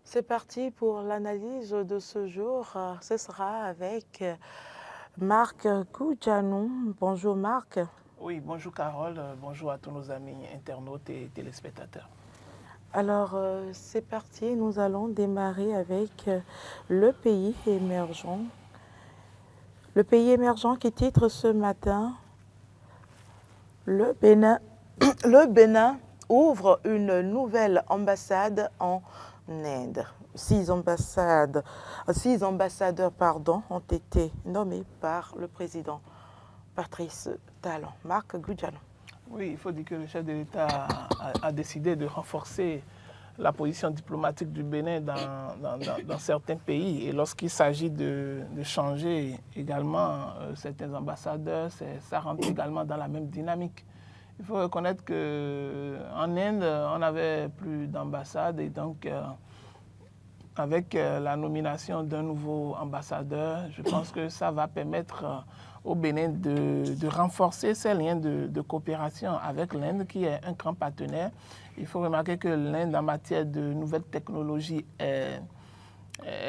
C'est parti pour l'analyse de ce jour. Ce sera avec Marc Koudjanou. Bonjour Marc. Oui, bonjour Carole, bonjour à tous nos amis internautes et téléspectateurs. Alors, c'est parti, nous allons démarrer avec le pays émergent. Le pays émergent qui titre ce matin le Bénin, le Bénin ouvre une nouvelle ambassade en Inde. Six ambassadeurs ont été nommés par le président Patrice Talon. Marc Koudjanou. Oui, il faut dire que le chef de l'État a décidé de renforcer la position diplomatique du Bénin dans certains pays. Et lorsqu'il s'agit de changer également certains ambassadeurs, ça rentre également dans la même dynamique. Il faut reconnaître qu'en Inde, on n'avait plus d'ambassade et donc avec la nomination d'un nouveau ambassadeur, je pense que ça va permettre au Bénin de renforcer ses liens de coopération avec l'Inde, qui est un grand partenaire. Il faut remarquer que l'Inde, en matière de nouvelles technologies, est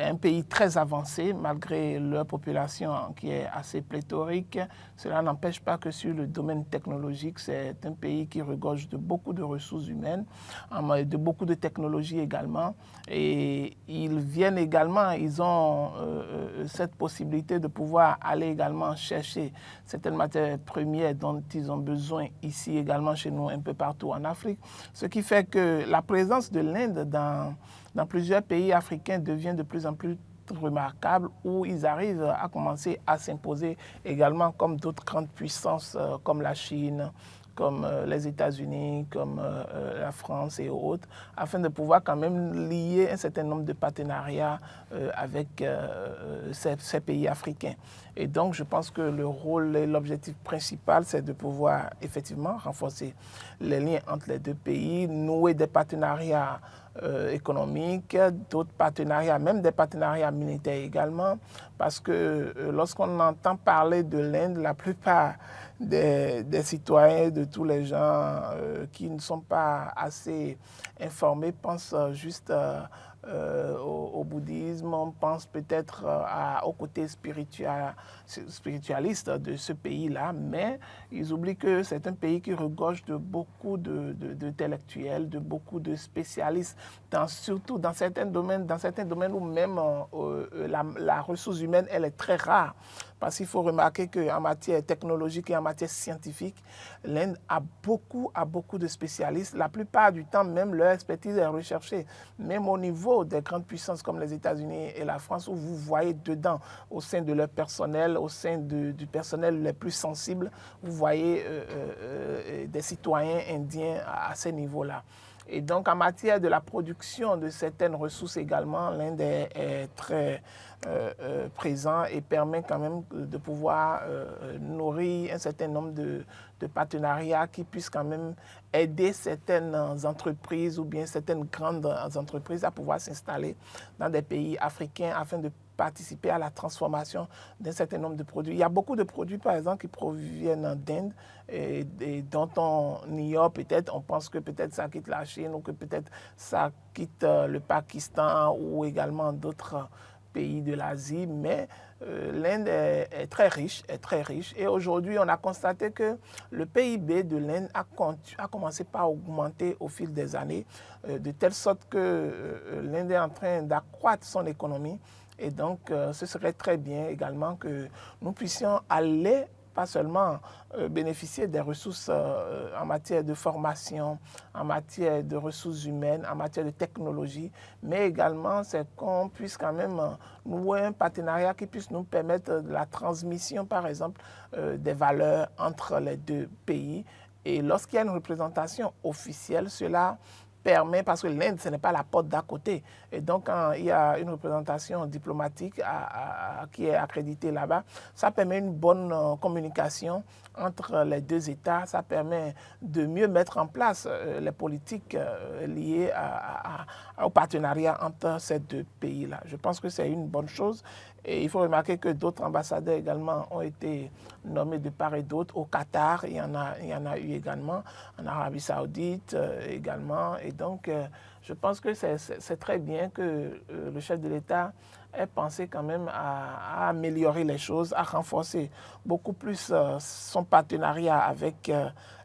un pays très avancé, malgré leur population qui est assez pléthorique. Cela n'empêche pas que sur le domaine technologique, c'est un pays qui regorge de beaucoup de ressources humaines, de beaucoup de technologies également. Et ils viennent également, ils ont cette possibilité de pouvoir aller également chercher certaines matières premières dont ils ont besoin ici également chez nous, un peu partout en Afrique. Ce qui fait que la présence de l'Inde dans plusieurs pays africains devient de plus en plus remarquable, où ils arrivent à commencer à s'imposer également comme d'autres grandes puissances comme la Chine, comme les États-Unis, comme la France et autres, afin de pouvoir quand même lier un certain nombre de partenariats avec ces pays africains. Et donc, je pense que le rôle et l'objectif principal, c'est de pouvoir effectivement renforcer les liens entre les deux pays, nouer des partenariats économiques, d'autres partenariats, même des partenariats militaires également, parce que lorsqu'on entend parler de l'Inde, la plupart des citoyens, de tous les gens qui ne sont pas assez informés pensent juste au bouddhisme, on pense peut-être au côté spiritualiste de ce pays-là, mais ils oublient que c'est un pays qui regorge de beaucoup d'intellectuels, de beaucoup de spécialistes, surtout dans certains domaines où même la ressource humaine, elle est très rare. Parce qu'il faut remarquer qu'en matière technologique et en matière scientifique, l'Inde a beaucoup de spécialistes. La plupart du temps, même leur expertise est recherchée. Même au niveau des grandes puissances comme les États-Unis et la France, où vous voyez dedans, au sein de leur personnel, au sein du personnel les plus sensibles, vous voyez des citoyens indiens à ces niveaux-là. Et donc, en matière de la production de certaines ressources également, l'Inde est très présent et permet quand même de pouvoir nourrir un certain nombre de partenariats qui puissent quand même aider certaines entreprises ou bien certaines grandes entreprises à pouvoir s'installer dans des pays africains afin de participer à la transformation d'un certain nombre de produits. Il y a beaucoup de produits, par exemple, qui proviennent d'Inde et dont on ignore peut-être, on pense que peut-être ça quitte la Chine ou que peut-être ça quitte le Pakistan ou également d'autres pays de l'Asie, mais l'Inde est très riche, Et aujourd'hui, on a constaté que le PIB de l'Inde a commencé par augmenter au fil des années, de telle sorte que l'Inde est en train d'accroître son économie. Et donc, ce serait très bien également que nous puissions aller pas seulement bénéficier des ressources en matière de formation, en matière de ressources humaines, en matière de technologie, mais également c'est qu'on puisse quand même nouer un partenariat qui puisse nous permettre de la transmission, par exemple, des valeurs entre les deux pays. Et lorsqu'il y a une représentation officielle, cela permet, parce que l'Inde, ce n'est pas la porte d'à côté. Et donc, quand il y a une représentation diplomatique qui est accréditée là-bas, ça permet une bonne communication entre les deux États. Ça permet de mieux mettre en place les politiques liées au partenariat entre ces deux pays-là. Je pense que c'est une bonne chose. Et il faut remarquer que d'autres ambassadeurs également ont été nommés de part et d'autre. Au Qatar, il y en a eu également, en Arabie Saoudite également. Et donc, je pense que c'est très bien que le chef de l'État ait pensé quand même à améliorer les choses, à renforcer beaucoup plus son partenariat avec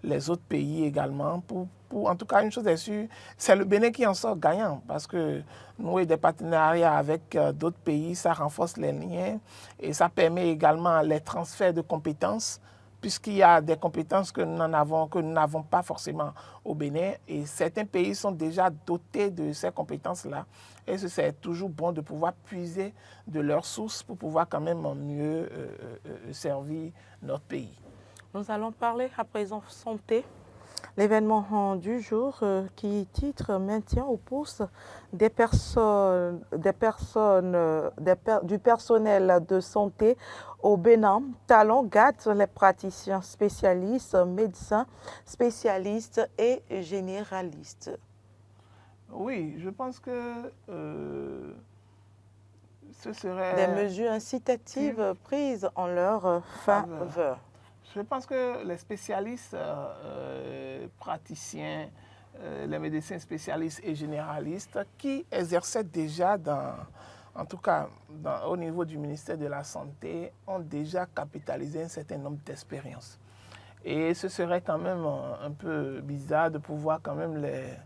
les autres pays également. En tout cas, une chose est sûre, c'est le Bénin qui en sort gagnant parce que nouer des partenariats avec d'autres pays, ça renforce les liens et ça permet également les transferts de compétences puisqu'il y a des compétences que nous n'avons pas forcément au Bénin. Et certains pays sont déjà dotés de ces compétences-là. Et c'est toujours bon de pouvoir puiser de leurs sources pour pouvoir quand même mieux servir notre pays. Nous allons parler à présent santé. L'événement du jour qui titre Maintien au poste du personnel de santé au Bénin. Talon gâte les praticiens spécialistes, médecins spécialistes et généralistes. Oui, je pense que ce serait... Des mesures incitatives prises en leur faveur. Je pense que les spécialistes, praticiens, les médecins spécialistes et généralistes qui exerçaient déjà en tout cas au niveau du ministère de la Santé, ont déjà capitalisé un certain nombre d'expériences. Et ce serait quand même un peu bizarre de pouvoir quand même les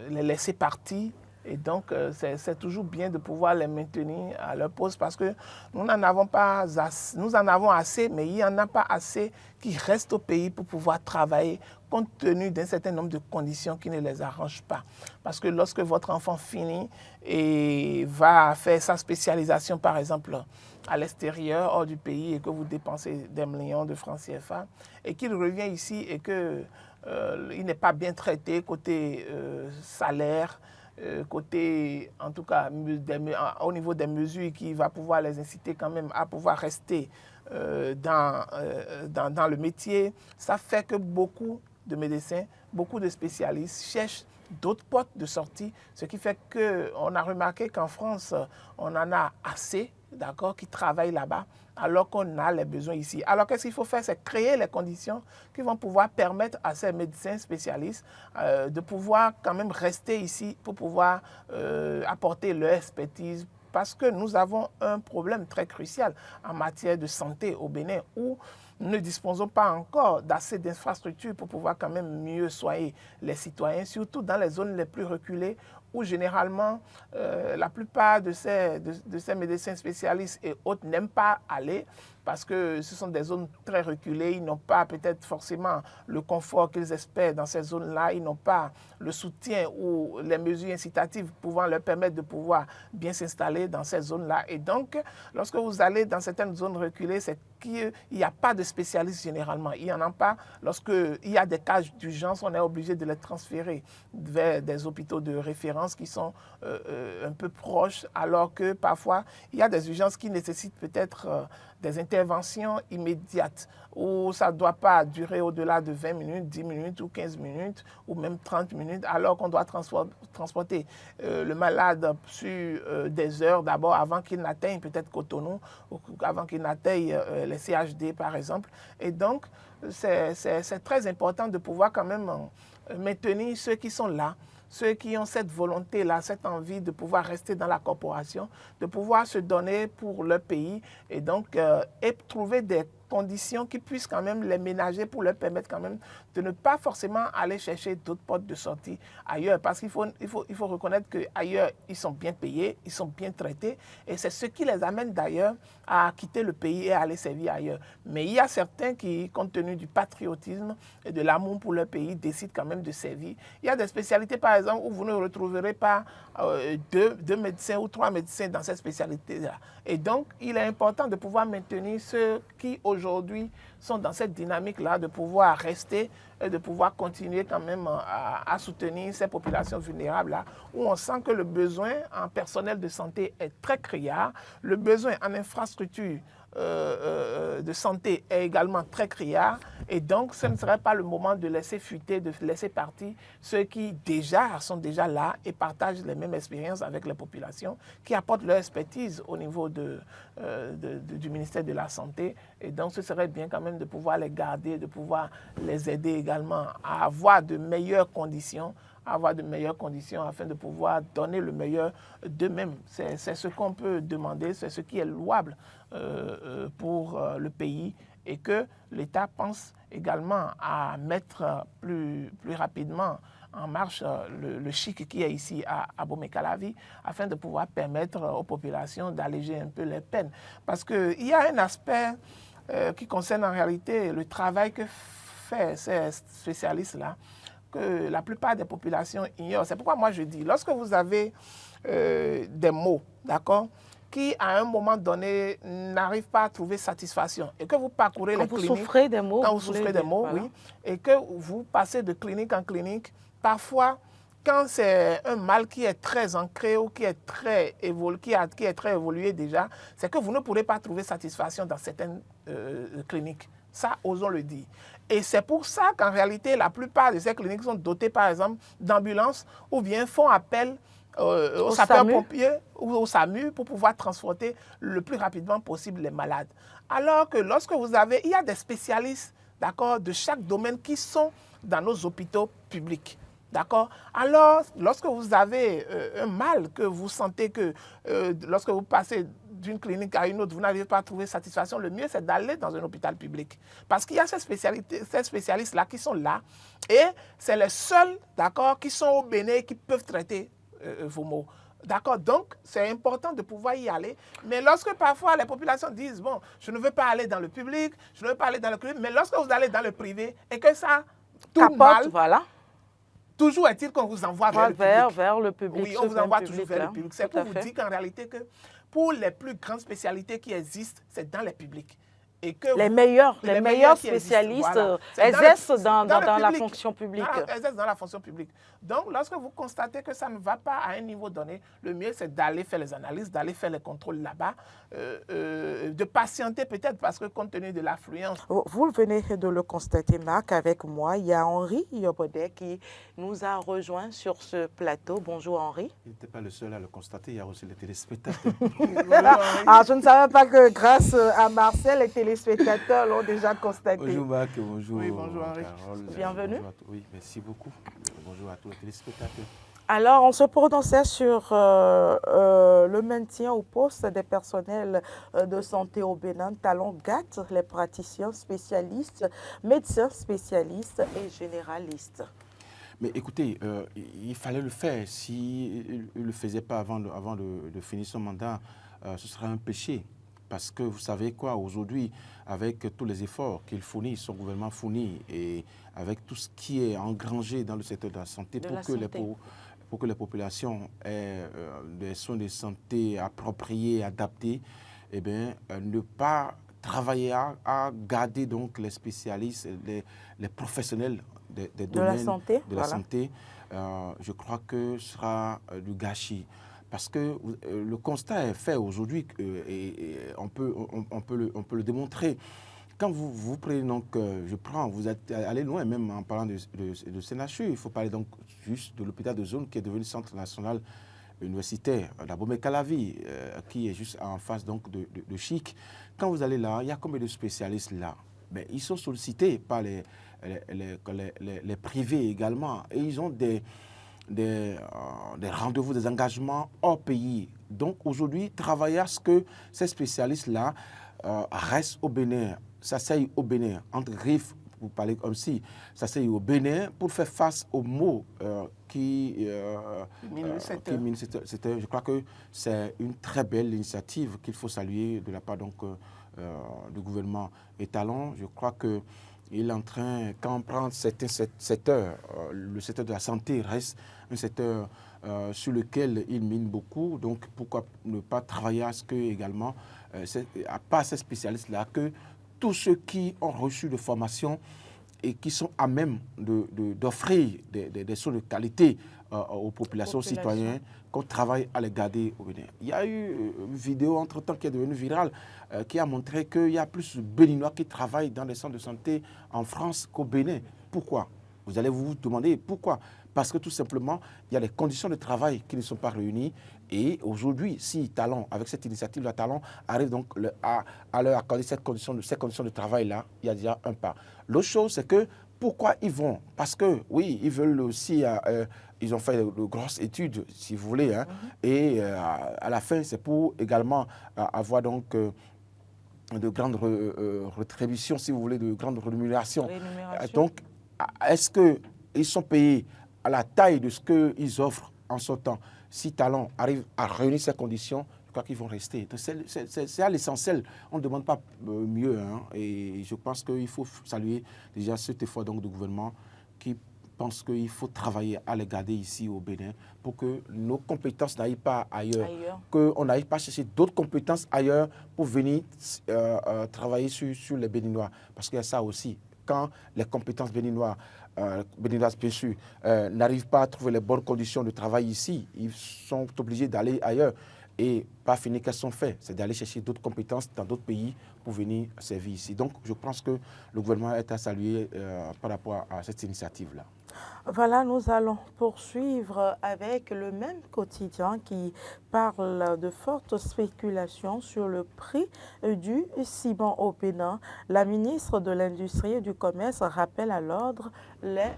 laisser partir. Et donc, c'est toujours bien de pouvoir les maintenir à leur poste parce que nous en avons assez, mais il n'y en a pas assez qui restent au pays pour pouvoir travailler compte tenu d'un certain nombre de conditions qui ne les arrangent pas. Parce que lorsque votre enfant finit et va faire sa spécialisation, par exemple, à l'extérieur, hors du pays, et que vous dépensez des millions de francs CFA, et qu'il revient ici et qu'il n'est pas bien traité côté salaire, côté, en tout cas, au niveau des mesures qui va pouvoir les inciter quand même à pouvoir rester dans le métier, ça fait que beaucoup de médecins, beaucoup de spécialistes cherchent d'autres portes de sortie, ce qui fait qu'on a remarqué qu'en France, on en a assez, d'accord, qui travaillent là-bas, alors qu'on a les besoins ici. Alors qu'est-ce qu'il faut faire? C'est créer les conditions qui vont pouvoir permettre à ces médecins spécialistes de pouvoir quand même rester ici pour pouvoir apporter leur expertise, parce que nous avons un problème très crucial en matière de santé au Bénin où nous ne disposons pas encore d'assez d'infrastructures pour pouvoir quand même mieux soigner les citoyens, surtout dans les zones les plus reculées où généralement la plupart de ces médecins spécialistes et autres n'aiment pas aller parce que ce sont des zones très reculées, ils n'ont pas peut-être forcément le confort qu'ils espèrent dans ces zones-là, ils n'ont pas le soutien ou les mesures incitatives pouvant leur permettre de pouvoir bien s'installer dans ces zones-là. Et donc, lorsque vous allez dans certaines zones reculées, c'est qu'il n'y a pas de spécialistes généralement. Il n'y en a pas. Lorsqu'il y a des cas d'urgence, on est obligé de les transférer vers des hôpitaux de référence qui sont un peu proches, alors que parfois, il y a des urgences qui nécessitent peut-être des interventions immédiates où ça ne doit pas durer au-delà de 20 minutes, 10 minutes ou 15 minutes ou même 30 minutes, alors qu'on doit transporter le malade sur des heures d'abord avant qu'il n'atteigne peut-être Cotonou ou avant qu'il n'atteigne les CHD par exemple. Et donc, c'est très important de pouvoir quand même maintenir ceux qui sont là, ceux qui ont cette volonté-là, cette envie de pouvoir rester dans la corporation, de pouvoir se donner pour leur pays et donc et trouver des conditions qui puissent quand même les ménager pour leur permettre quand même de ne pas forcément aller chercher d'autres portes de sortie ailleurs. Parce qu'il faut reconnaître qu'ailleurs, ils sont bien payés, ils sont bien traités et c'est ce qui les amène d'ailleurs à quitter le pays et à aller servir ailleurs. Mais il y a certains qui, compte tenu du patriotisme et de l'amour pour leur pays, décident quand même de servir. Il y a des spécialités, par exemple, où vous ne retrouverez pas deux médecins ou 3 médecins dans cette spécialité-là. Et donc, il est important de pouvoir maintenir ceux qui, aujourd'hui, sont dans cette dynamique-là, de pouvoir rester et de pouvoir continuer quand même à soutenir ces populations vulnérables-là, où on sent que le besoin en personnel de santé est très criard, le besoin en infrastructure de santé est également très criard, et donc ce ne serait pas le moment de laisser fuiter, de laisser partir ceux qui sont déjà là et partagent les mêmes expériences avec les populations, qui apportent leur expertise au niveau du ministère de la Santé. Et donc ce serait bien quand même de pouvoir les garder, de pouvoir les aider également à avoir de meilleures conditions avoir de meilleures conditions afin de pouvoir donner le meilleur d'eux-mêmes. C'est ce qu'on peut demander, c'est ce qui est louable pour le pays et que l'État pense également à mettre plus rapidement en marche le chic qui est ici à Bomey-Calavi afin de pouvoir permettre aux populations d'alléger un peu les peines. Parce qu'il y a un aspect qui concerne en réalité le travail que fait ces spécialistes-là, que la plupart des populations ignorent. C'est pourquoi moi je dis, lorsque vous avez des mots, d'accord, qui à un moment donné n'arrivent pas à trouver satisfaction et que vous parcourez les cliniques... Quand vous souffrez des mots. Quand vous souffrez des mots, voilà. oui, et que vous passez de clinique en clinique, parfois, quand c'est un mal qui est très ancré ou qui est très évolué déjà, c'est que vous ne pourrez pas trouver satisfaction dans certaines cliniques. Ça, osons le dire. Et c'est pour ça qu'en réalité, la plupart de ces cliniques sont dotées, par exemple, d'ambulances ou bien font appel aux sapeurs-pompiers ou au SAMU pour pouvoir transporter le plus rapidement possible les malades. Alors que lorsque il y a des spécialistes, d'accord, de chaque domaine qui sont dans nos hôpitaux publics. D'accord? Alors, lorsque vous avez un mal, que vous sentez que lorsque vous passez d'une clinique à une autre, vous n'arrivez pas à trouver satisfaction, le mieux c'est d'aller dans un hôpital public. Parce qu'il y a ces spécialistes-là qui sont là et c'est les seuls, d'accord, qui sont au Bénin et qui peuvent traiter vos maux. D'accord, donc c'est important de pouvoir y aller. Mais lorsque parfois les populations disent, bon, je ne veux pas aller dans le public, je ne veux pas aller dans le privé, mais lorsque vous allez dans le privé et que ça tourne mal, voilà. Toujours est-il qu'on vous envoie vers le public. Oui, on vous envoie toujours vers le public. C'est pour vous dire qu'en réalité, que pour les plus grandes spécialités qui existent, c'est dans les publics. Et que les meilleurs spécialistes voilà, exercent dans la fonction publique. Exercent dans la fonction publique. Donc, lorsque vous constatez que ça ne va pas à un niveau donné, le mieux, c'est d'aller faire les analyses, d'aller faire les contrôles là-bas, de patienter peut-être, parce que compte tenu de l'affluence. Vous venez de le constater, Marc, avec moi. Il y a Henri Yobodé qui nous a rejoints sur ce plateau. Bonjour, Henri. Il n'était pas le seul à le constater, il y a aussi les téléspectateurs. Alors, je ne savais pas que grâce à Marcel, les téléspectateurs l'ont déjà constaté. Bonjour Marc, bonjour. Oui, bonjour Henri. Carole, bienvenue. Oui, merci beaucoup. Bonjour à tous les téléspectateurs. Alors, on se prononçait sur le maintien au poste des personnels de santé au Bénin. Talon gâte les praticiens spécialistes, médecins spécialistes et généralistes. Mais écoutez, il fallait le faire. S'il ne le faisait pas avant de finir son mandat, ce serait un péché. Parce que vous savez quoi, aujourd'hui, avec tous les efforts qu'il fournit, son gouvernement fournit, et avec tout ce qui est engrangé dans le secteur de la santé, pour que les populations aient des soins de santé appropriés, adaptés, eh bien, ne pas travailler à garder donc les spécialistes, les professionnels des domaines de la santé, je crois que ce sera du gâchis. Parce que le constat est fait aujourd'hui et on peut le démontrer. Quand vous prenez donc, vous êtes allé loin même en parlant de CNHU, il faut parler donc juste de l'hôpital de zone qui est devenu centre national universitaire, la Bomey-Calavi, qui est juste en face donc de Chic. Quand vous allez là, il y a combien de spécialistes là? Ben, ils sont sollicités par les privés également et ils ont des rendez-vous, des engagements hors pays. Donc aujourd'hui, travailler à ce que ces spécialistes-là restent au Bénin, s'asseyent au Bénin, entre griffes, vous parlez comme si, s'asseyent au Bénin pour faire face aux maux qui minent le secteur. Je crois que c'est une très belle initiative qu'il faut saluer de la part donc, du gouvernement étalon. Je crois que il est en train, quand on prend certains secteurs, le secteur de la santé reste un secteur sur lequel il mine beaucoup. Donc, pourquoi ne pas travailler à ce que, également, à part ces spécialistes-là, que tous ceux qui ont reçu de formation et qui sont à même d'offrir des soins de qualité aux populations citoyennes, qu'on travaille à les garder au Bénin. Il y a eu une vidéo entre-temps qui est devenue virale qui a montré qu'il y a plus de Béninois qui travaillent dans les centres de santé en France qu'au Bénin. Pourquoi? Vous allez vous demander pourquoi? Parce que tout simplement, il y a des conditions de travail qui ne sont pas réunies. Et aujourd'hui, si Talon, avec cette initiative, la Talon arrive donc à leur accorder ces conditions de travail-là, il y a déjà un pas. L'autre chose, c'est que pourquoi ils vont? Parce que, oui, ils veulent aussi ils ont fait de grosses études, si vous voulez, hein, et à la fin, c'est pour également avoir donc de grandes rétributions, si vous voulez, de grandes rémunérations. Donc, est-ce qu'ils sont payés à la taille de ce qu'ils offrent en ce temps? Si Talon arrive à réunir ces conditions, je crois qu'ils vont rester. C'est à l'essentiel. On ne demande pas mieux. Hein, et je pense qu'il faut saluer déjà cet effort donc, du gouvernement qui pense qu'il faut travailler à les garder ici au Bénin pour que nos compétences n'aillent pas ailleurs. Qu'on n'aille pas chercher d'autres compétences ailleurs pour venir travailler sur les Béninois. Parce qu'il y a ça aussi. Quand les compétences béninoises bien sûr, n'arrivent pas à trouver les bonnes conditions de travail ici, ils sont obligés d'aller ailleurs. Et pas finir qu'elles sont faites, c'est d'aller chercher d'autres compétences dans d'autres pays pour venir servir ici. Donc, je pense que le gouvernement est à saluer par rapport à cette initiative-là. Voilà, nous allons poursuivre avec le même quotidien qui parle de fortes spéculations sur le prix du ciment au Bénin. La ministre de l'Industrie et du Commerce rappelle à l'ordre les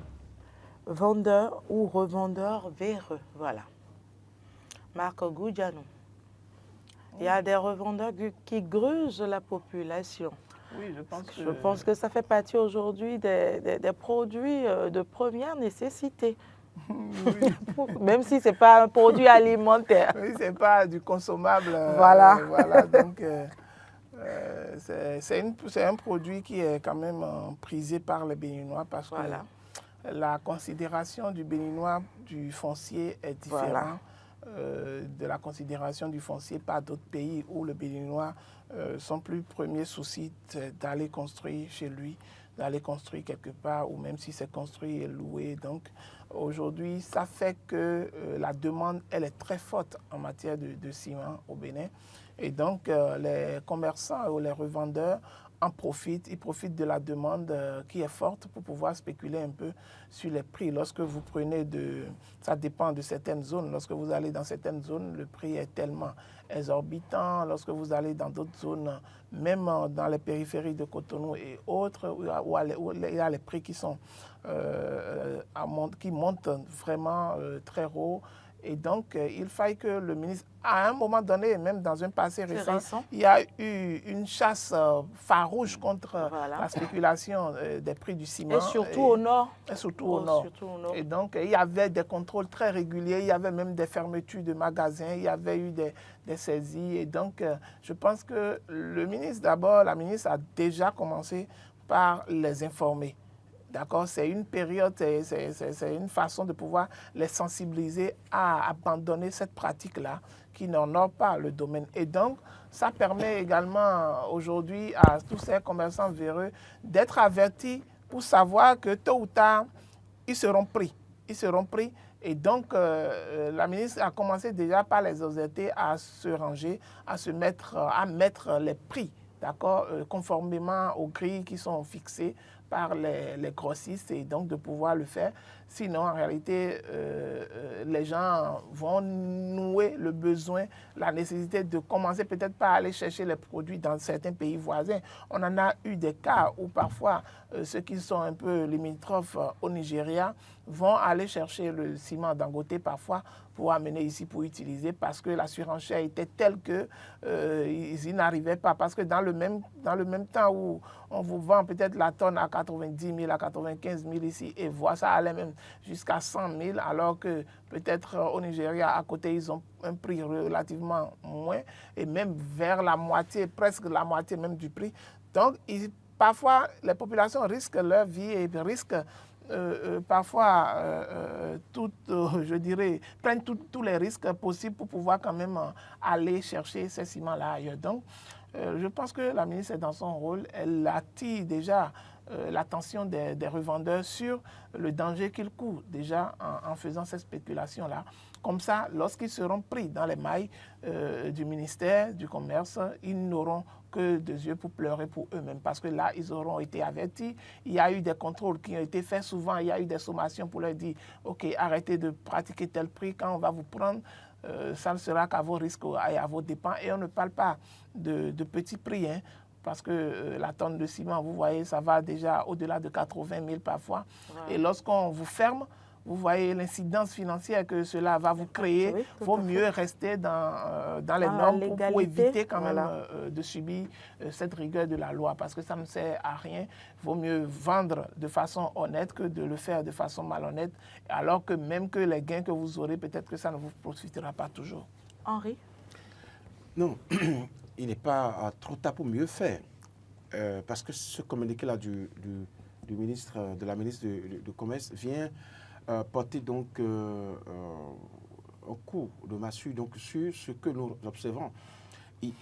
vendeurs ou revendeurs véreux. Voilà. Marc Goudjanou. Il y a des revendeurs qui grusent la population. Oui, je pense que ça fait partie aujourd'hui des produits de première nécessité. Oui. Même si ce n'est pas un produit alimentaire. Oui, ce n'est pas du consommable. Voilà. Voilà, donc c'est un produit qui est quand même prisé par les Béninois parce que la considération du Béninois du foncier est différente. Voilà. De la considération du foncier par d'autres pays où le Béninois, son plus premier souci, c'est d'aller construire chez lui, d'aller construire quelque part, ou même si c'est construit et loué. Donc aujourd'hui, ça fait que la demande, elle est très forte en matière de ciment au Bénin. Et donc les commerçants ou les revendeurs en profitent, ils profitent de la demande qui est forte pour pouvoir spéculer un peu sur les prix. Lorsque vous prenez ça dépend de certaines zones. Lorsque vous allez dans certaines zones, le prix est tellement exorbitant. Lorsque vous allez dans d'autres zones, même dans les périphéries de Cotonou et autres, où il y a les prix qui sont qui montent vraiment très haut. Et donc, il faille que le ministre, à un moment donné, même dans un passé récent, il y a eu une chasse farouche contre la spéculation des prix du ciment. Et surtout au nord. Et surtout au nord. Et donc, il y avait des contrôles très réguliers, il y avait même des fermetures de magasins, il y avait eu des saisies. Et donc, je pense que le ministre, d'abord, la ministre a déjà commencé par les informer. D'accord, c'est une période, c'est une façon de pouvoir les sensibiliser à abandonner cette pratique-là qui n'honore pas le domaine. Et donc, ça permet également aujourd'hui à tous ces commerçants véreux d'être avertis pour savoir que tôt ou tard, ils seront pris. Ils seront pris. Et donc, la ministre a commencé déjà par les exhorter à se ranger, à mettre les prix, d'accord, conformément aux grilles qui sont fixées par les grossistes et donc de pouvoir le faire. Sinon, en réalité, les gens vont nouer le besoin, la nécessité de commencer peut-être par aller chercher les produits dans certains pays voisins. On en a eu des cas où parfois ceux qui sont un peu limitrophes au Nigeria vont aller chercher le ciment Dangote parfois pour amener ici pour utiliser parce que la surenchère était telle qu'ils y n'arrivaient pas. Parce que dans le même temps où on vous vend peut-être la tonne à 90 000, à 95 000 ici, et voilà, ça allait même jusqu'à 100 000, alors que peut-être au Nigeria, à côté, ils ont un prix relativement moins, et même vers la moitié, presque la moitié même du prix. Donc, parfois, les populations risquent leur vie et risquent parfois, je dirais, prennent tous les risques possibles pour pouvoir quand même aller chercher ces ciments-là ailleurs. Donc, je pense que la ministre est dans son rôle. Elle attire déjà l'attention des revendeurs sur le danger qu'ils courent déjà en faisant cette spéculation-là. Comme ça, lorsqu'ils seront pris dans les mailles du ministère du Commerce, ils n'auront que des yeux pour pleurer pour eux-mêmes. Parce que là, ils auront été avertis. Il y a eu des contrôles qui ont été faits souvent. Il y a eu des sommations pour leur dire, OK, arrêtez de pratiquer tel prix. Quand on va vous prendre, ça ne sera qu'à vos risques et à vos dépens. Et on ne parle pas de petits prix, hein, parce que la tonne de ciment, vous voyez, ça va déjà au-delà de 80 000 parfois. Ouais. Et lorsqu'on vous ferme, vous voyez l'incidence financière que cela va vous créer. Oui, Il vaut tout à mieux rester dans les la normes pour légalité, éviter quand même voilà. de subir cette rigueur de la loi, parce que ça ne sert à rien. Il vaut mieux vendre de façon honnête que de le faire de façon malhonnête, alors que même que les gains que vous aurez, peut-être que ça ne vous profitera pas toujours. Henri? Non, il n'est pas trop tard pour mieux faire. Parce que ce communiqué-là du ministre, de la ministre du Commerce vient porter donc un coup de massue donc, sur ce que nous observons. Il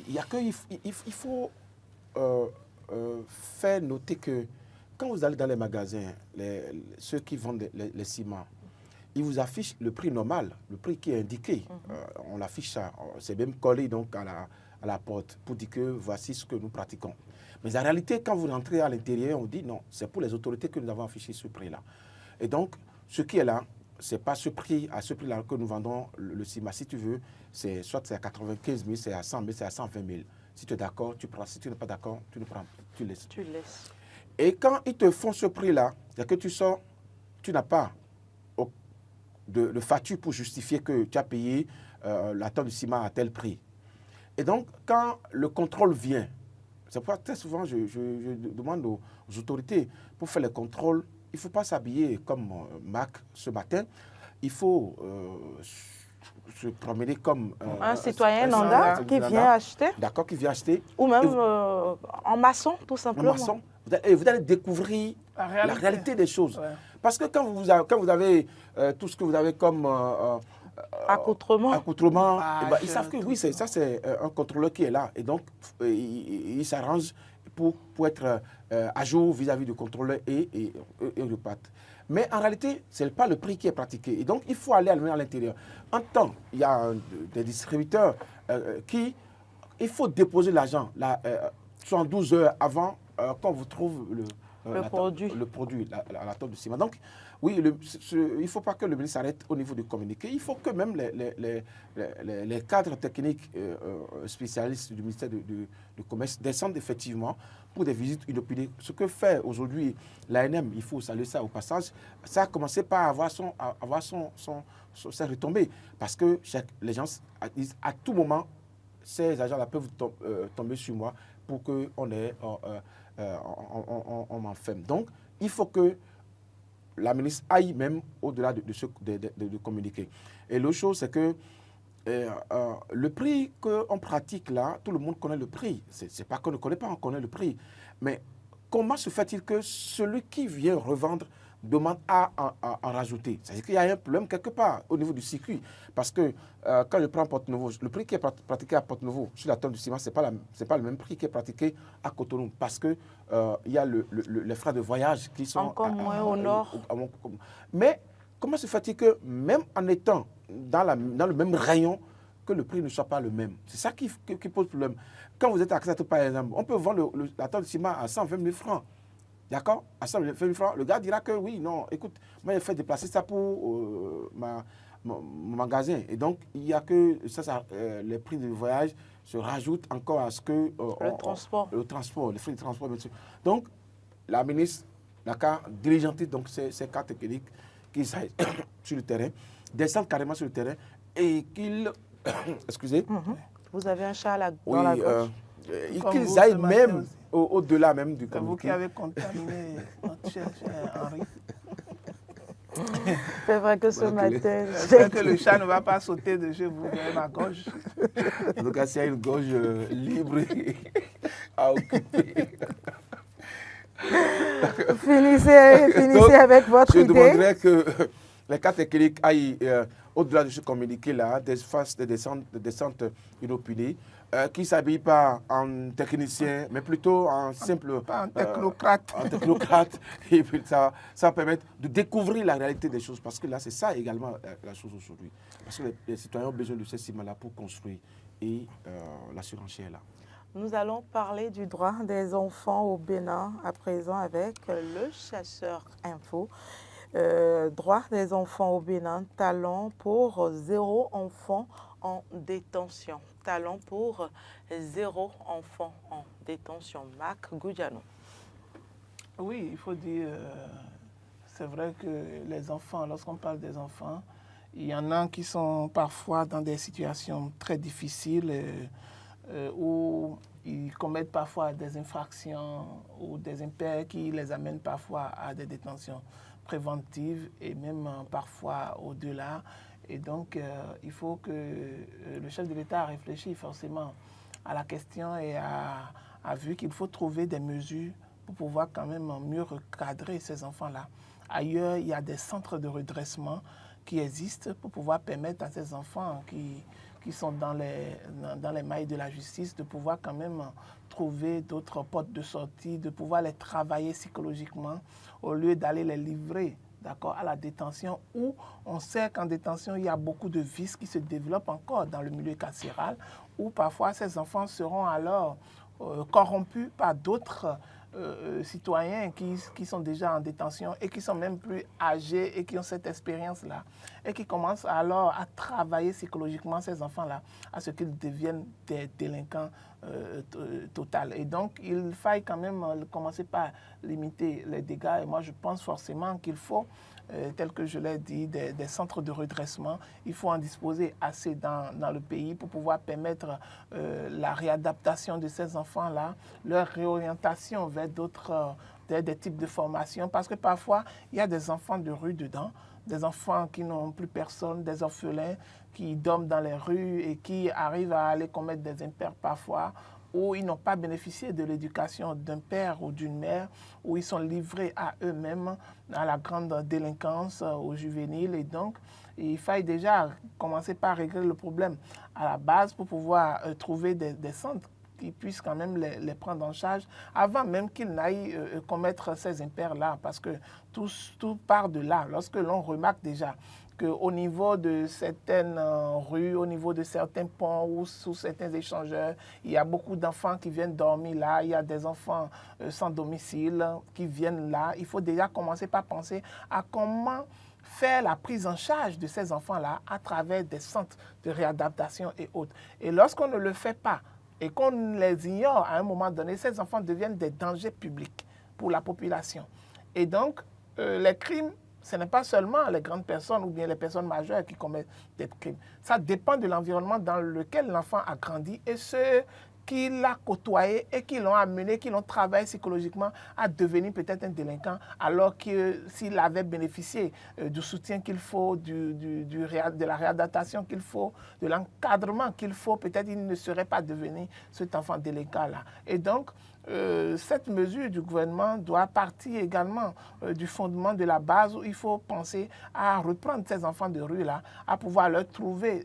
faut faire noter que quand vous allez dans les magasins, ceux qui vendent les ciments, ils vous affichent le prix normal, le prix qui est indiqué. On affiche ça, c'est même collé donc à la porte pour dire que voici ce que nous pratiquons. Mais en réalité, quand vous rentrez à l'intérieur, on dit non, c'est pour les autorités que nous avons affiché ce prix-là. Et donc, ce qui est là, ce n'est pas ce prix, à ce prix-là que nous vendons le ciment. Si tu veux, soit c'est à 95 000, c'est à 100 000, c'est à 120 000. Si tu es d'accord, tu prends. Si tu n'es pas d'accord, tu ne prends, tu laisses. Tu laisses. Et quand ils te font ce prix-là, c'est que tu sors, tu n'as pas de facture pour justifier que tu as payé la tonne de ciment à tel prix. Et donc, quand le contrôle vient, c'est pourquoi très souvent je demande aux autorités pour faire les contrôles, il ne faut pas s'habiller comme Mac ce matin, il faut se promener comme un citoyen lambda lambda qui vient acheter. D'accord, qui vient acheter. Ou même en maçon, tout simplement. En maçon. Vous allez découvrir la réalité des choses. Ouais. Parce que quand vous avez tout ce que vous avez comme accoutrement, ils savent que oui, ça c'est un contrôleur qui est là. Et donc, il s'arrange pour être à jour vis-à-vis du contrôleur et du pâte. Mais en réalité, ce n'est pas le prix qui est pratiqué. Et donc, il faut aller à l'intérieur. En temps, il y a des distributeurs il faut déposer l'argent 72 heures avant qu'on vous trouve le produit, la tonne de ciment. Donc, oui, il ne faut pas que le ministre s'arrête au niveau du communiqué. Il faut que même les cadres techniques spécialistes du ministère du Commerce descendent effectivement pour des visites inopinées. Ce que fait aujourd'hui l'ANM, il faut saluer ça au passage, ça a commencé par avoir ses retombées. Parce que les gens disent à tout moment, ces agents-là peuvent tomber sur moi pour qu'on m'enferme. Donc, il faut que la ministre aille même au-delà de communiquer. Et l'autre chose, c'est que le prix qu'on pratique là, tout le monde connaît le prix. C'est pas qu'on ne connaît pas, on connaît le prix. Mais comment se fait-il que celui qui vient revendre demande à en rajouter? C'est-à-dire qu'il y a un problème quelque part au niveau du circuit. Parce que quand je prends Porto-Novo, le prix qui est pratiqué à Porto-Novo sur la tonne de ciment, ce n'est pas le même prix qui est pratiqué à Cotonou. Parce qu'il y a les frais de voyage qui sont encore moins au nord. Mais comment se fait-il que même en étant dans le même rayon, que le prix ne soit pas le même? C'est ça qui pose problème. Quand vous êtes à Accepte, par exemple, on peut vendre la tonne de ciment à 120 000 francs. D'accord? À 120 000 francs, le gars dira que oui, non, écoute, moi j'ai fait déplacer ça pour mon magasin. Et donc, il y a que les prix de voyage se rajoutent encore à ce que... le transport, les frais de transport, bien sûr. Donc, la ministre n'a qu'à diligenter donc, ces cas techniques qui sont sur le terrain, descendent carrément sur le terrain et qu'ils... Excusez. Vous avez un chat dans la gorge. Qu'ils aillent même au-delà même du communiqué. C'est vous qui avez contaminé notre cher Henri. C'est vrai que ce matin... J'espère que le chat ne va pas sauter de chez vous vers ma gorge. En tout cas, s'il y a une gorge libre à occuper. Finissez avec votre idée. Je demanderais que les cas techniques aillent au-delà de ce communiqué-là, des descentes inopinées, qui ne s'habillent pas en technicien, mais plutôt en simple... Pas en technocrate. En technocrate. Et puis ça va permettre de découvrir la réalité des choses. Parce que là, c'est ça également la chose aujourd'hui. Parce que les citoyens ont besoin de ces ciments-là pour construire. Et la surenchère est là. Nous allons parler du droit des enfants au Bénin à présent avec le Chasseur Info. Droit des enfants au Bénin, talent pour 0 enfant en détention. Talent pour 0 enfant en détention. Mac Goudjano. Oui, il faut dire, c'est vrai que les enfants, lorsqu'on parle des enfants, il y en a qui sont parfois dans des situations très difficiles où ils commettent parfois des infractions ou des impairs qui les amènent parfois à des détentions préventives et même parfois au-delà. Et donc, il faut que le chef de l'État réfléchisse forcément à la question et a vu qu'il faut trouver des mesures pour pouvoir quand même mieux recadrer ces enfants-là. Ailleurs, il y a des centres de redressement qui existent pour pouvoir permettre à ces enfants qui sont dans les mailles de la justice de pouvoir quand même trouver d'autres portes de sortie, de pouvoir les travailler psychologiquement au lieu d'aller les livrer, d'accord, à la détention, où on sait qu'en détention, il y a beaucoup de vices qui se développent encore dans le milieu carcéral, où parfois ces enfants seront alors corrompus par d'autres citoyens qui sont déjà en détention et qui sont même plus âgés et qui ont cette expérience-là et qui commencent alors à travailler psychologiquement ces enfants-là à ce qu'ils deviennent des délinquants total. Et donc, il faille quand même commencer par limiter les dégâts. Et moi, je pense forcément qu'il faut, tel que je l'ai dit, des centres de redressement. Il faut en disposer assez dans le pays pour pouvoir permettre la réadaptation de ces enfants-là, leur réorientation vers d'autres des types de formations. Parce que parfois, il y a des enfants de rue dedans, des enfants qui n'ont plus personne, des orphelins qui dorment dans les rues et qui arrivent à aller commettre des impairs parfois, où ils n'ont pas bénéficié de l'éducation d'un père ou d'une mère, où ils sont livrés à eux-mêmes, à la grande délinquance, aux juvéniles. Et donc, il faille déjà commencer par régler le problème à la base pour pouvoir trouver des centres qui puissent quand même les prendre en charge avant même qu'ils n'aillent commettre ces impairs-là, parce que tout part de là. Lorsque l'on remarque déjà qu'au niveau de certaines rues, au niveau de certains ponts ou sous certains échangeurs, il y a beaucoup d'enfants qui viennent dormir là, il y a des enfants sans domicile qui viennent là. Il faut déjà commencer par penser à comment faire la prise en charge de ces enfants-là à travers des centres de réadaptation et autres. Et lorsqu'on ne le fait pas, et qu'on les ignore à un moment donné, ces enfants deviennent des dangers publics pour la population. Et donc, les crimes, ce n'est pas seulement les grandes personnes ou bien les personnes majeures qui commettent des crimes. Ça dépend de l'environnement dans lequel l'enfant a grandi et ceux qui l'ont côtoyé et qui l'ont amené, qui l'ont travaillé psychologiquement à devenir peut-être un délinquant, alors que s'il avait bénéficié du soutien qu'il faut, de la réadaptation qu'il faut, de l'encadrement qu'il faut, peut-être il ne serait pas devenu cet enfant délinquant-là. Et donc, cette mesure du gouvernement doit partir également du fondement de la base où il faut penser à reprendre ces enfants de rue-là, à pouvoir leur trouver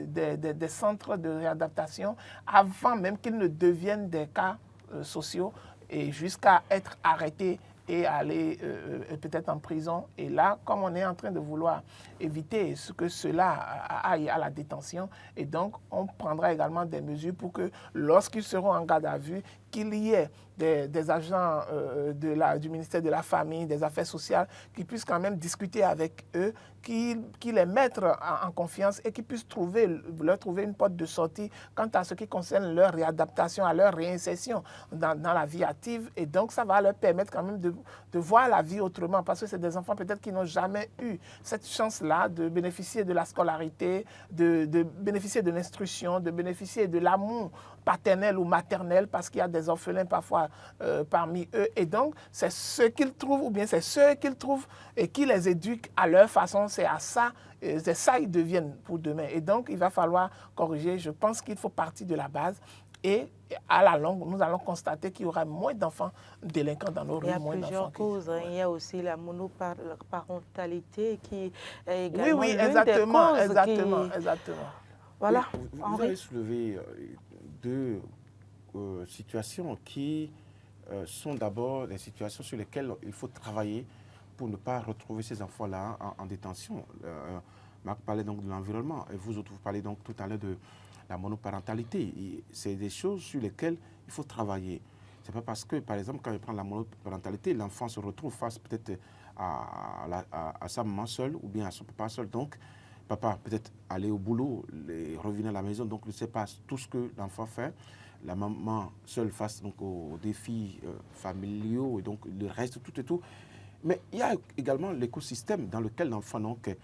des centres de réadaptation avant même qu'ils ne deviennent des cas sociaux et jusqu'à être arrêtés et aller peut-être en prison. Et là, comme on est en train de vouloir éviter que cela aille à la détention, et donc on prendra également des mesures pour que lorsqu'ils seront en garde à vue, qu'il y ait des agents du ministère de la Famille, des Affaires sociales, qui puissent quand même discuter avec eux, qui les mettent en confiance et qui puissent leur trouver une porte de sortie quant à ce qui concerne leur réadaptation, à leur réinsertion dans la vie active. Et donc, ça va leur permettre quand même de voir la vie autrement, parce que c'est des enfants peut-être qui n'ont jamais eu cette chance-là de bénéficier de la scolarité, de bénéficier de l'instruction, de bénéficier de l'amour paternel ou maternel, parce qu'il y a des orphelins parfois parmi eux. Et donc, c'est ce qu'ils trouvent, ou bien c'est ceux qu'ils trouvent et qui les éduquent à leur façon. C'est ça ils deviennent pour demain. Et donc, il va falloir corriger. Je pense qu'il faut partir de la base. Et à la longue, nous allons constater qu'il y aura moins d'enfants délinquants dans nos rues. Il y a plusieurs causes. Ouais. Il y a aussi la monoparentalité qui est également oui, l'une exactement, des causes. Exactement. Voilà. Vous avez soulevé deux situations qui sont d'abord des situations sur lesquelles il faut travailler pour ne pas retrouver ces enfants-là en détention. Marc parlait donc de l'environnement et vous autres, vous parlez donc tout à l'heure de la monoparentalité. C'est des choses sur lesquelles il faut travailler. Ce n'est pas parce que, par exemple, quand il prend la monoparentalité, l'enfant se retrouve face peut-être à sa maman seule ou bien à son papa seul. Donc, papa peut-être aller au boulot et revenir à la maison, donc ne sait pas tout ce que l'enfant fait. La maman seule face donc aux défis familiaux et donc le reste, tout et tout. Mais il y a également l'écosystème dans lequel l'enfant est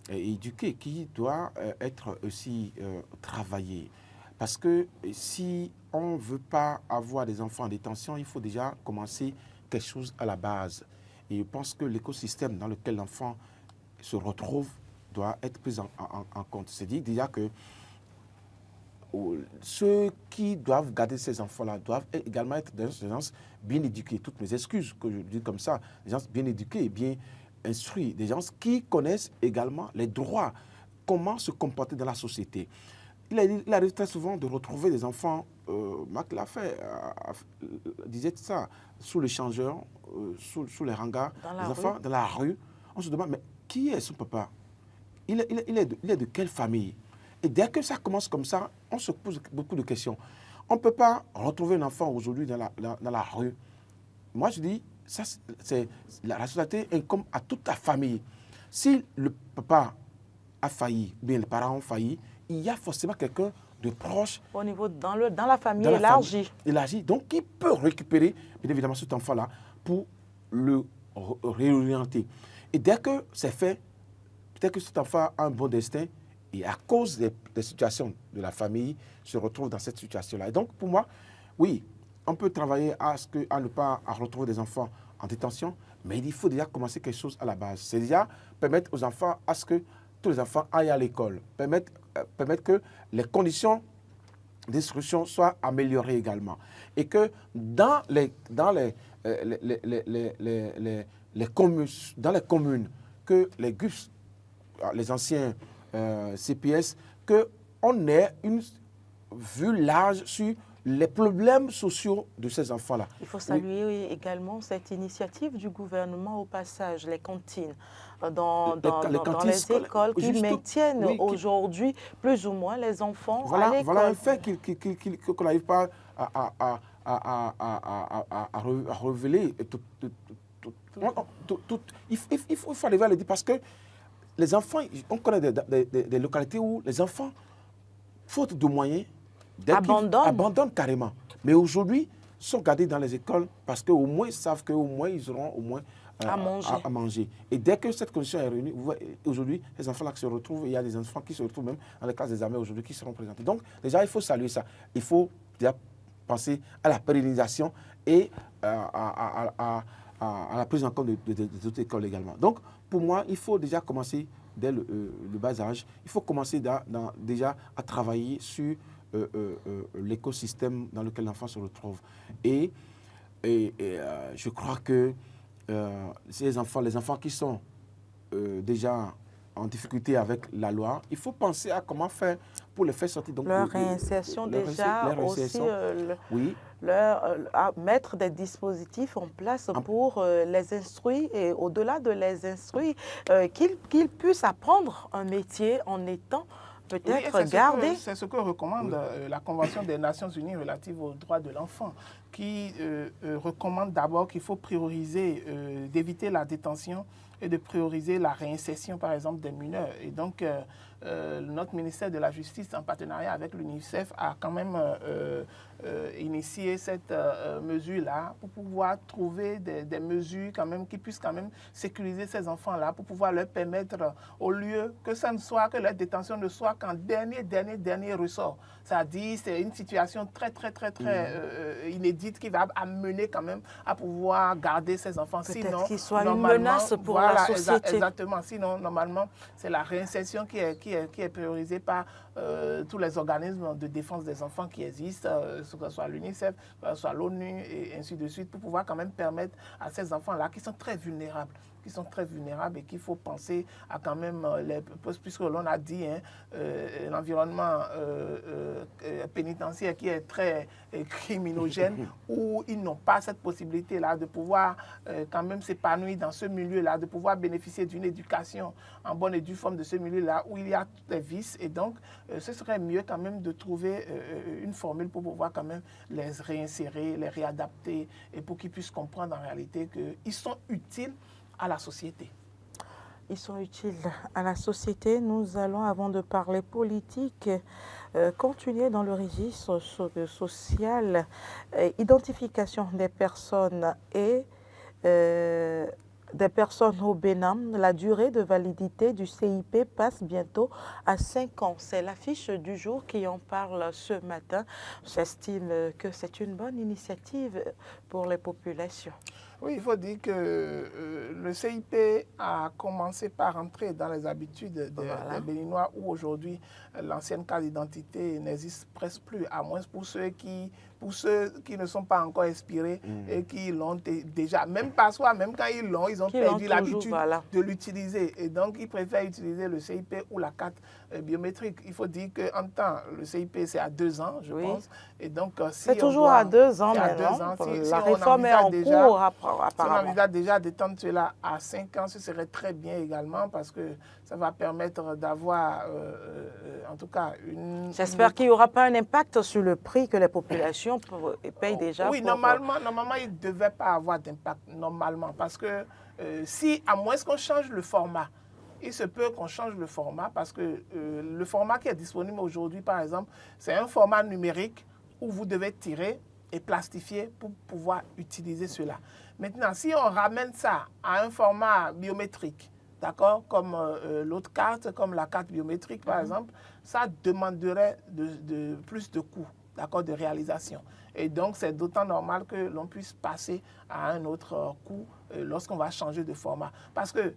éduqué qui doit être aussi travaillé. Parce que si on ne veut pas avoir des enfants en détention, il faut déjà commencer quelque chose à la base. Et je pense que l'écosystème dans lequel l'enfant se retrouve doit être pris en compte. C'est-à-dire déjà que ceux qui doivent garder ces enfants-là doivent également être des gens bien éduqués. Toutes mes excuses que je dis comme ça, des gens bien éduqués, bien instruits, des gens qui connaissent également les droits, comment se comporter dans la société. Il arrive très souvent de retrouver des enfants, Marc l'a fait, disait ça, sous l'échangeur, sous les hangars, des enfants dans la rue. On se demande, mais qui est son papa? Il est de quelle famille? Et dès que ça commence comme ça, on se pose beaucoup de questions. On ne peut pas retrouver un enfant aujourd'hui dans la rue. Moi, je dis, ça, la responsabilité incombe à toute la famille. Si le papa a failli, bien les parents ont failli, il y a forcément quelqu'un de proche. Au niveau, dans la famille élargie. Élargie. Donc, qui peut récupérer, bien évidemment, cet enfant-là pour le réorienter. Et dès que c'est fait, peut-être que cet enfant a un bon destin, et à cause des situations de la famille, se retrouve dans cette situation-là. Et donc, pour moi, oui, on peut travailler à ne pas retrouver des enfants en détention, mais il faut déjà commencer quelque chose à la base. C'est déjà permettre aux enfants à ce que tous les enfants aillent à l'école, permettre que les conditions d'instruction soient améliorées également. Et que dans les communes, que les GUPS, les anciens CPS, qu'on ait une vue large sur les problèmes sociaux de ces enfants-là. Il faut saluer également cette initiative du gouvernement au passage, les cantines dans les écoles qui maintiennent aujourd'hui plus ou moins les enfants à l'école. Voilà un fait qu'on n'arrive pas à révéler. Il faut arriver à le dire parce que les enfants, on connaît des localités où les enfants, faute de moyens, abandonnent carrément. Mais aujourd'hui, sont gardés dans les écoles parce qu'au moins ils savent qu'au moins ils auront à manger. Et dès que cette condition est réunie, aujourd'hui, les enfants là qui se retrouvent, il y a des enfants qui se retrouvent même dans les classes des armées aujourd'hui qui seront présentés. Donc déjà, il faut saluer ça. Il faut déjà penser à la pérennisation et à la prise en compte des autres écoles également. Donc pour moi, il faut déjà commencer dès le bas âge. Il faut commencer déjà à travailler sur l'écosystème dans lequel l'enfant se retrouve. Et je crois que les enfants qui sont déjà en difficulté avec la loi, il faut penser à comment faire pour les faire sortir. Donc, leur réinsertion aussi, oui. à mettre des dispositifs en place pour les instruire et au-delà de les instruire, qu'ils puissent apprendre un métier en étant peut-être gardés. C'est ce que recommande la Convention des Nations Unies relative aux droits de l'enfant, qui recommande d'abord qu'il faut prioriser, d'éviter la détention et de prioriser la réinsertion, par exemple, des mineurs. Et donc, notre ministère de la Justice, en partenariat avec l'UNICEF, a quand même initié cette mesure-là pour pouvoir trouver des mesures quand même qui puissent quand même sécuriser ces enfants-là, pour pouvoir leur permettre, au lieu que ça ne soit, que leur détention ne soit qu'en dernier ressort. C'est-à-dire, c'est une situation très inédite qui va amener quand même à pouvoir garder ces enfants. Sinon, qu'ils soient une menace pour la société. Exactement. Sinon, normalement, c'est la réinsertion qui est priorisée par tous les organismes de défense des enfants qui existent, que ce soit l'UNICEF, que ce soit l'ONU et ainsi de suite, pour pouvoir quand même permettre à ces enfants-là qui sont très vulnérables, et qu'il faut penser à quand même, puisque l'on a dit, l'environnement pénitentiaire qui est très criminogène, où ils n'ont pas cette possibilité-là de pouvoir quand même s'épanouir dans ce milieu-là, de pouvoir bénéficier d'une éducation en bonne et due forme de ce milieu-là, où il y a tous les vices. Et donc, ce serait mieux quand même de trouver une formule pour pouvoir quand même les réinsérer, les réadapter, et pour qu'ils puissent comprendre en réalité qu'ils sont utiles à la société. Ils sont utiles à la société. Nous allons, avant de parler politique, continuer dans le registre social, identification des personnes et des personnes au Bénin, la durée de validité du CIP passe bientôt à 5 ans. C'est l'affiche du jour qui en parle ce matin. J'estime que c'est une bonne initiative pour les populations. Oui, il faut dire que le CIP a commencé par entrer dans les habitudes des Béninois où aujourd'hui l'ancienne carte d'identité n'existe presque plus, à moins pour ceux qui ne sont pas encore expirés et qui l'ont déjà. Même parfois, même quand ils l'ont, ils ont perdu l'habitude de l'utiliser. Et donc, ils préfèrent utiliser le CIP ou la carte biométrique. Il faut dire qu'en temps, le CIP, c'est à 2 ans, je pense. Et donc, si c'est toujours à 2 ans maintenant. La réforme est en cours. Si on envisage déjà d'étendre cela à 5 ans, ce serait très bien également parce que ça va permettre d'avoir, en tout cas, une... J'espère qu'il n'y aura pas un impact sur le prix que les populations payent déjà. Oui, normalement, il ne devait pas avoir d'impact, normalement, parce que si, à moins qu'on change le format, il se peut qu'on change le format parce que le format qui est disponible aujourd'hui, par exemple, c'est un format numérique où vous devez tirer et plastifier pour pouvoir utiliser cela. Maintenant, si on ramène ça à un format biométrique, d'accord, comme l'autre carte, comme la carte biométrique par exemple, ça demanderait plus de coûts, d'accord, de réalisation. Et donc, c'est d'autant normal que l'on puisse passer à un autre coût lorsqu'on va changer de format. Parce que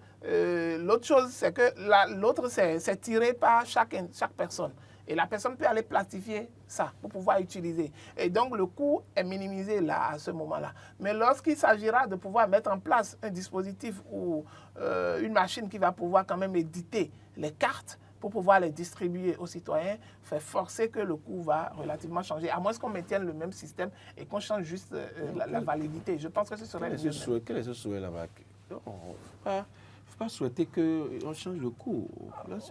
l'autre chose, c'est que l'autre, c'est tiré par chaque personne. Et la personne peut aller plastifier ça pour pouvoir utiliser. Et donc, le coût est minimisé là, à ce moment-là. Mais lorsqu'il s'agira de pouvoir mettre en place un dispositif ou une machine qui va pouvoir quand même éditer les cartes pour pouvoir les distribuer aux citoyens, fait forcer que le coût va relativement changer, à moins qu'on maintienne le même système et qu'on change juste la validité. Je pense que ce serait le mieux. Quel est ce souhait là-bas? Pas souhaiter qu'on change le coût.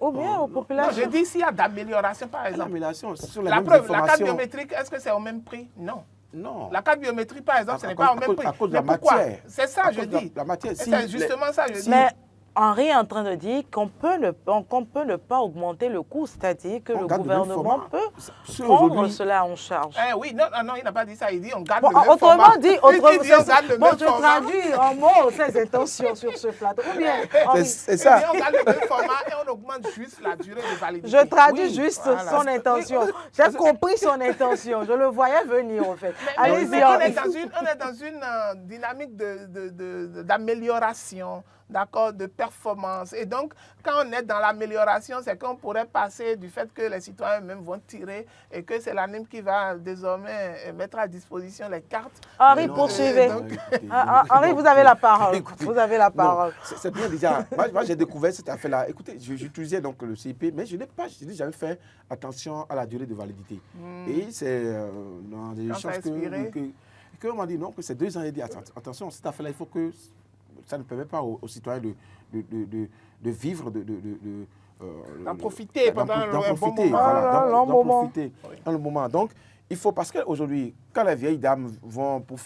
Ou bien aux populations. Non, je dis s'il y a d'amélioration, par exemple. Sur les la mêmes preuve, la carte informations. biométrique, est-ce que c'est au même prix? Non. Non. La carte biométrique, par exemple, ce n'est pas au même prix. À cause de la pourquoi? matière. C'est ça, je dis. La matière, c'est justement ça, je dis. Mais Henri est en train de dire qu'on peut ne pas augmenter le coût, c'est-à-dire que le gouvernement peut prendre cela en charge. Oui, non, il n'a pas dit ça, il dit on garde bon, le même autrement format. Dit, je traduis en mots ses intentions sur ce plateau. Ou bien, c'est ça. On garde le même format et on augmente juste la durée de validité. Je traduis juste son intention. J'ai compris son intention, je le voyais venir en fait. Allez-y. On est dans une dynamique d'amélioration, d'accord, de performance. Et donc, quand on est dans l'amélioration, c'est qu'on pourrait passer du fait que les citoyens eux-mêmes vont tirer et que c'est l'ANIM qui va désormais mettre à disposition les cartes. Henri, poursuivez. Henri, vous avez la parole. Écoutez, vous avez la parole. C'est bien déjà. Moi j'ai découvert cette affaire-là. Écoutez, j'utilisais donc le CIP, mais je n'ai jamais fait attention à la durée de validité. Et c'est dans des choses que on m'a dit non, que c'est 2 ans. Et dit attention, cette affaire-là, il faut que ça ne permet pas aux citoyens de vivre, d'en profiter pendant un bon moment. Profiter dans le moment. Donc, il faut, parce qu'aujourd'hui, quand les vieilles dames vont pour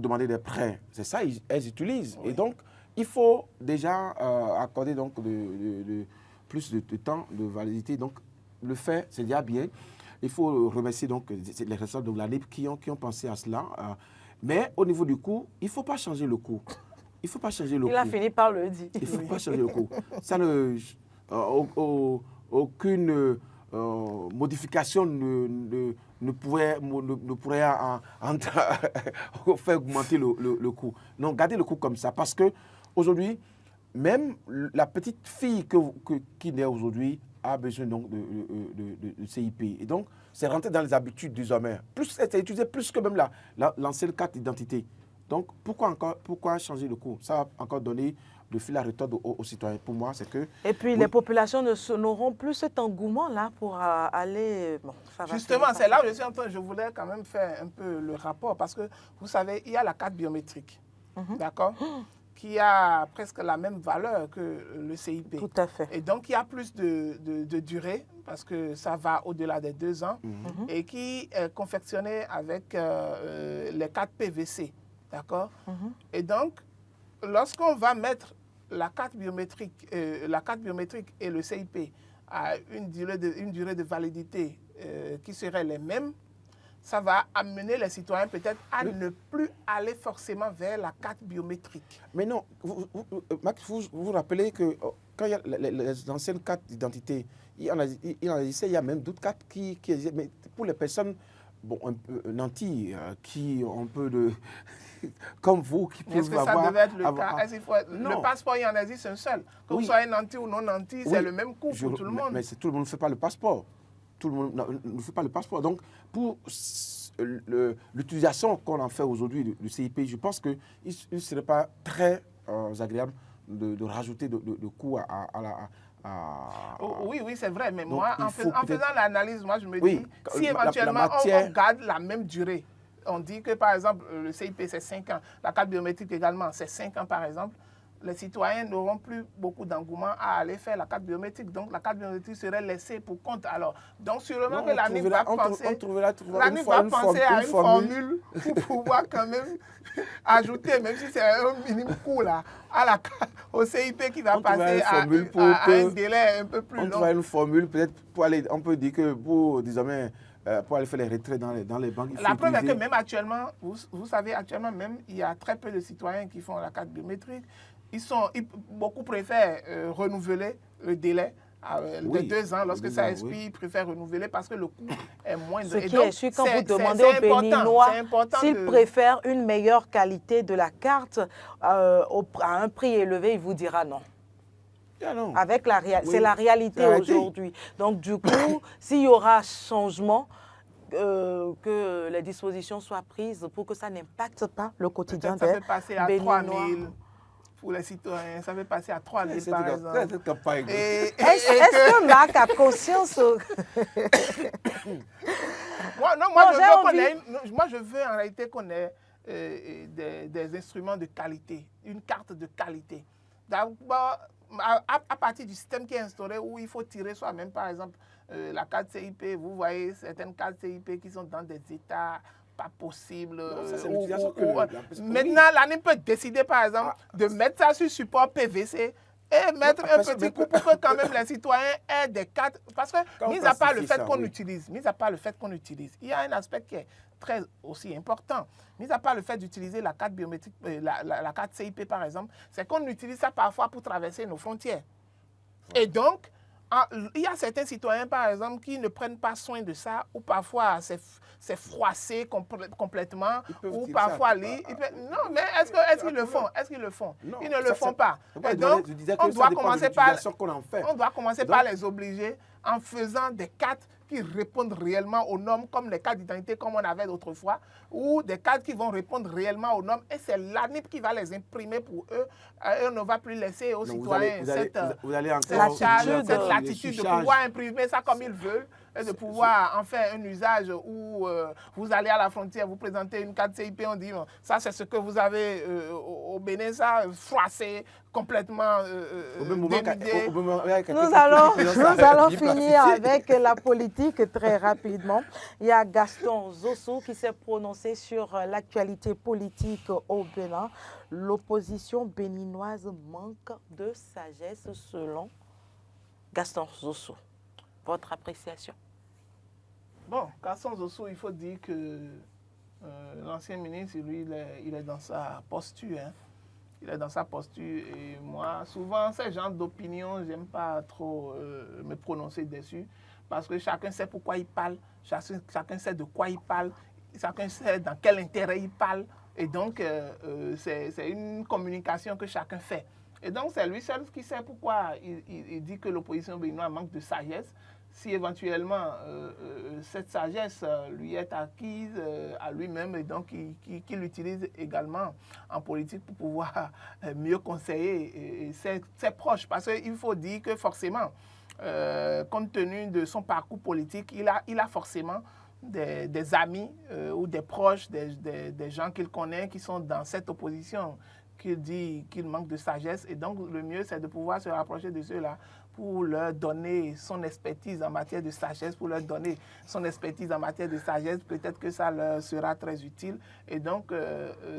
demander des prêts, c'est ça, elles utilisent. Oui. Et donc, il faut déjà accorder donc plus de temps de validité. Donc, le fait, c'est déjà bien. Il faut remercier donc les responsables de l'ANIP qui ont pensé à cela. Mais au niveau du coût, il ne faut pas changer le coût. Il ne faut pas changer le coût. Il a fini par le dire. Il ne faut pas changer le coût. Ça aucune modification ne pourrait faire augmenter le coût. Non, gardez le coût comme ça. Parce qu'aujourd'hui, même la petite fille qui naît aujourd'hui a besoin donc de CIP. Et donc, c'est rentré dans les habitudes des hommes. C'est utilisé plus que même l'ancienne carte d'identité. Donc, pourquoi changer le coût? Ça va encore donner le fil à retordre aux citoyens. Pour moi, c'est que... Et puis, les populations n'auront plus cet engouement-là pour aller... Bon, justement, c'est là où je voulais quand même faire un peu le rapport. Parce que, vous savez, il y a la carte biométrique. D'accord? Qui a presque la même valeur que le CIP. Tout à fait. Et donc, il y a plus de durée, parce que ça va au-delà des 2 ans, et qui est confectionné avec les cartes PVC. D'accord? Et donc, lorsqu'on va mettre la carte biométrique et le CIP à une durée de validité qui serait les mêmes, ça va amener les citoyens peut-être à ne plus aller forcément vers la carte biométrique. Mais non, Max, vous vous rappelez que quand il y a les anciennes cartes d'identité, il y a même d'autres cartes qui existent. Mais pour les personnes bon, un peu nantis, qui ont un peu de... comme vous, qui peuvent avoir... Est-ce que ça devait être le cas? Le passeport, il y en existe un seul. Que vous soyez nanti ou non nanti, c'est le même coût pour tout le monde. Mais tout le monde ne fait pas le passeport. Tout le monde ne fait pas le passeport. Donc, pour l'utilisation qu'on en fait aujourd'hui du CIP, je pense qu'il ne serait pas très agréable de rajouter de coûts à la... Oui, c'est vrai. Mais donc, moi, en faisant l'analyse, moi, je me dis, si éventuellement on garde la même durée, on dit que, par exemple, le CIP, c'est 5 ans, la carte biométrique également, c'est 5 ans, par exemple, les citoyens n'auront plus beaucoup d'engouement à aller faire la carte biométrique. Donc, la carte biométrique serait laissée pour compte. Alors, donc, sûrement que l'ANIF va penser à une formule pour pouvoir quand même ajouter, même si c'est un minimum coût là, au CIP qui va passer à un délai un peu plus long. On trouve une formule, peut-être, pour aller, on peut dire que pour, désormais, pour aller faire les retraits dans les banques. La preuve est que même actuellement, vous savez, actuellement même, il y a très peu de citoyens qui font la carte biométrique. Beaucoup préfèrent renouveler le délai de 2 ans. Lorsque ça expire, ils préfèrent renouveler parce que le coût est moindre. Ce qui est sûr, quand vous demandez aux Béninois s'ils préfèrent une meilleure qualité de la carte à un prix élevé, il vous dira non. Avec c'est la réalité aujourd'hui. Donc, du coup, s'il y aura changement, que les dispositions soient prises pour que ça n'impacte pas le quotidien des Béninois. Ça peut passer à 3 000 pour les citoyens, ça peut passer à 3 000 par exemple. Est-ce que Marc a conscience Moi, je veux en réalité qu'on ait des instruments de qualité, une carte de qualité. D'abord, à partir du système qui est instauré où il faut tirer soi-même, par exemple, la carte CIP, vous voyez certaines cartes CIP qui sont dans des états pas possibles. Maintenant, l'ANIF peut décider, par exemple, de mettre ça sur support PVC et mettre un petit coup pour que quand même les citoyens aient des cartes. Parce que, mis à part le fait qu'on utilise, il y a un aspect qui est très aussi important. Mis à part le fait d'utiliser la carte biométrique, la carte CIP par exemple, c'est qu'on utilise ça parfois pour traverser nos frontières. Et donc, il y a certains citoyens par exemple qui ne prennent pas soin de ça, ou parfois c'est froissé complètement, ou parfois non, mais est-ce qu'ils le font? Non, ils ne le font pas. Et donc, on doit commencer par les obliger en faisant des cartes qui répondent réellement aux normes, comme les cartes d'identité comme on avait autrefois, ou des cartes qui vont répondre réellement aux normes, et c'est l'ANIP qui va les imprimer pour eux, et on ne va plus laisser aux citoyens cette latitude de pouvoir imprimer ça comme ils veulent, et de pouvoir en faire un usage où vous allez à la frontière, vous présentez une carte CIP, on dit ça c'est ce que vous avez au Bénin, ça froissé, complètement dénudé. Nous allons finir avec la politique très rapidement. Il y a Gaston Zosso qui s'est prononcé sur l'actualité politique au Bénin. L'opposition béninoise manque de sagesse selon Gaston Zosso. Votre appréciation? Bon, Gaston Zosso, il faut dire que l'ancien ministre, lui, il est dans sa posture. Hein. Il est dans sa posture et moi, souvent, ces genres d'opinions, j'aime pas trop me prononcer dessus parce que chacun sait pourquoi il parle, chacun sait de quoi il parle, chacun sait dans quel intérêt il parle. Et donc, c'est une communication que chacun fait. Et donc, c'est lui seul qui sait pourquoi il dit que l'opposition béninoise manque de sagesse. Si éventuellement cette sagesse lui est acquise à lui-même et donc qu'il l'utilise également en politique pour pouvoir mieux conseiller ses proches. Parce qu'il faut dire que forcément, compte tenu de son parcours politique, il a forcément des amis ou des proches, des gens qu'il connaît qui sont dans cette opposition, qu'il dit qu'il manque de sagesse. Et donc, le mieux, c'est de pouvoir se rapprocher de ceux-là pour leur donner son expertise en matière de sagesse, Peut-être que ça leur sera très utile. Et donc,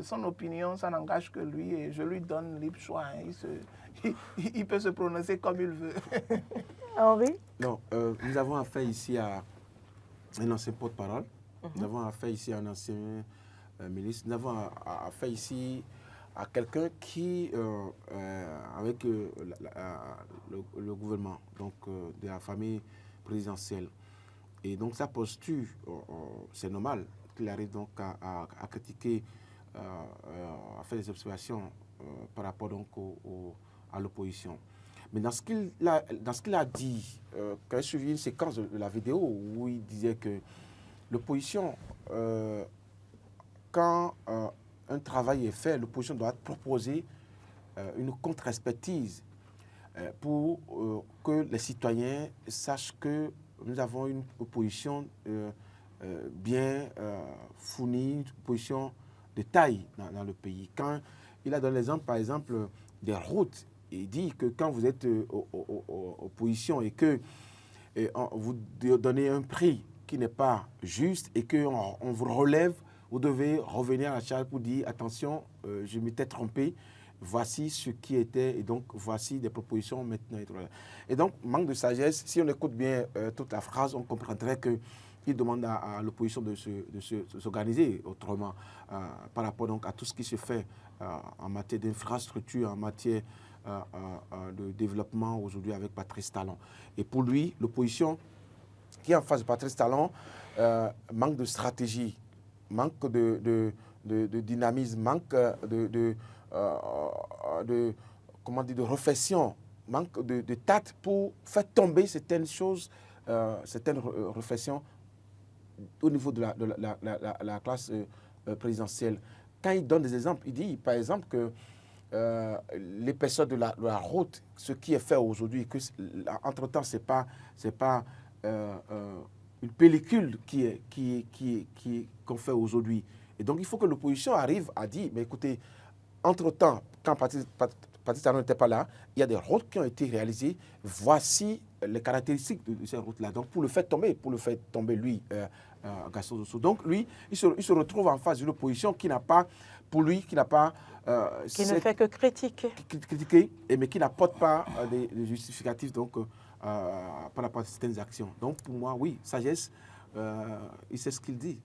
son opinion, ça n'engage que lui et je lui donne libre choix. Hein. Il peut se prononcer comme il veut. Henri? Non, nous avons affaire ici à un ancien porte-parole Nous avons affaire ici à un ancien ministre. Nous avons affaire ici à quelqu'un qui, avec le gouvernement, donc de la famille présidentielle. Et donc sa posture, c'est normal qu'il arrive donc à critiquer, à faire des observations par rapport donc à l'opposition. Mais dans ce qu'il a dit, quand j'ai suivi une séquence de la vidéo où il disait que l'opposition, quand un travail est fait, l'opposition doit proposer une contre-expertise pour que les citoyens sachent que nous avons une opposition bien fournie, une opposition de taille dans le pays. Quand il a donné l'exemple, par exemple, des routes, il dit que quand vous êtes opposition et que vous donnez un prix qui n'est pas juste et qu'on vous relève, vous devez revenir à la charge pour dire attention, je m'étais trompé, voici ce qui était, et donc voici des propositions maintenant. Et donc, manque de sagesse, si on écoute bien toute la phrase, on comprendrait qu'il demande à l'opposition de s'organiser autrement par rapport donc à tout ce qui se fait en matière d'infrastructure, en matière de développement aujourd'hui avec Patrice Talon. Et pour lui, l'opposition qui est en face de Patrice Talon manque de stratégie, manque de dynamisme, manque de réflexion, manque de tact pour faire tomber certaines choses, certaines réflexions au niveau de la classe présidentielle. Quand il donne des exemples, il dit par exemple que les personnes de la route, ce qui est fait aujourd'hui, que entre-temps, ce n'est pas une pellicule qu'on fait aujourd'hui. Et donc, il faut que l'opposition arrive à dire, mais écoutez, entre-temps, quand Patrice Talon n'était pas là, il y a des routes qui ont été réalisées. Voici les caractéristiques de ces routes-là. Donc, pour le faire tomber, lui, Gaston Dosso. Donc, lui, il se retrouve en face d'une opposition qui n'a pas, pour lui, qui n'a pas... qui ne fait que critiquer. Critiquer, mais qui n'apporte pas des justificatifs donc, par rapport à certaines actions. Donc, pour moi, oui, sagesse, il sait ce qu'il dit.